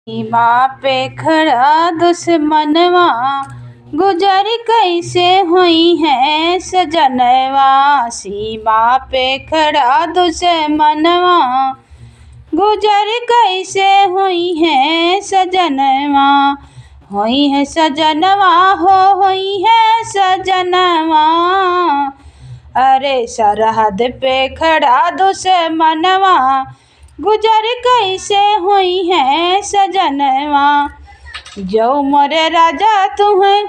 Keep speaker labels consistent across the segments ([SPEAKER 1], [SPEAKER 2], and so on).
[SPEAKER 1] सीमा पे खड़ा दुश्मनवा गुजर कैसे हुई है सजनवा। सीमा पे खड़ा दुश्मनवा गुजर कैसे हुई है सजनवा। हुई है सजनवा हुई है सजनवा। अरे सरहद पे खड़ा दुश्मनवा गुजर कैसे हुई है सजनवा। जो मोरे राजा तुम्हें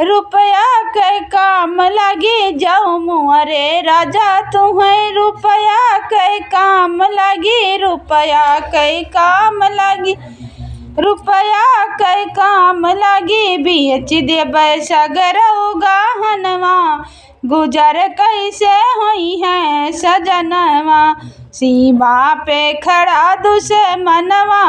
[SPEAKER 1] रुपया के काम लगी। जो मोरे राजा तुम्हें रुपया के काम लगी। रुपया के काम लगी। रुपया के काम लगी। बेच देबै सगरौ गहनवा गुजर कैसे हुई है सजनवा। सीमा पे खड़ा दुश्मनवा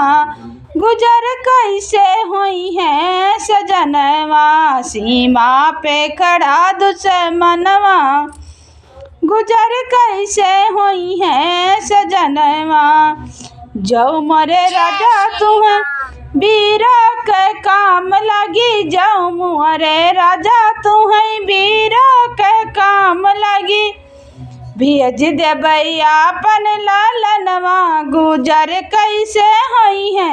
[SPEAKER 1] गुजर कैसे हुई है सजनवा। सीमा पे खड़ा दुश्मनवा गुजर कैसे हुई है सजनवा। जो मोरे राजा तुम्हें वीर के काम लगी। जो मोरे राजा तुम्हें वीर के काम लगी। भेज देबै आपन लालनवा गुजर कैसे हुई है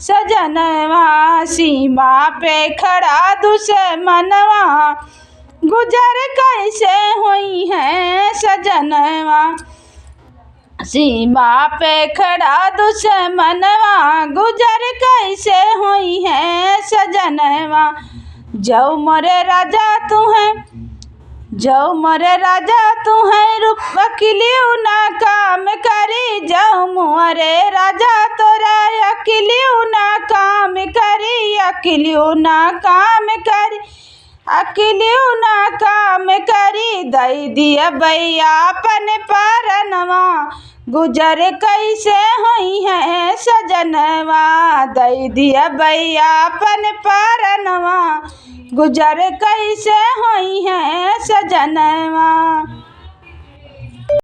[SPEAKER 1] सजनवा। सीमा पे खड़ा दुश्मनवा गुजर कैसे हुई है सजनवा। सीमा पे खड़ा दुश्मनवा गुजर कैसे हुई है सजनवा। जो मोरे राजा तुम्हें वकीलियों ना काम करी। जो मोरे राजा तोरा अकिलियों ना काम करी। अकिलियों ना काम करी। अकिलियों ना काम करी। दई दिया बैया अपन परनवा गुजर कैसे हुई है सजनवा। दई दिया बैया अपन परनवा गुजर कैसे हुई है सजनवा।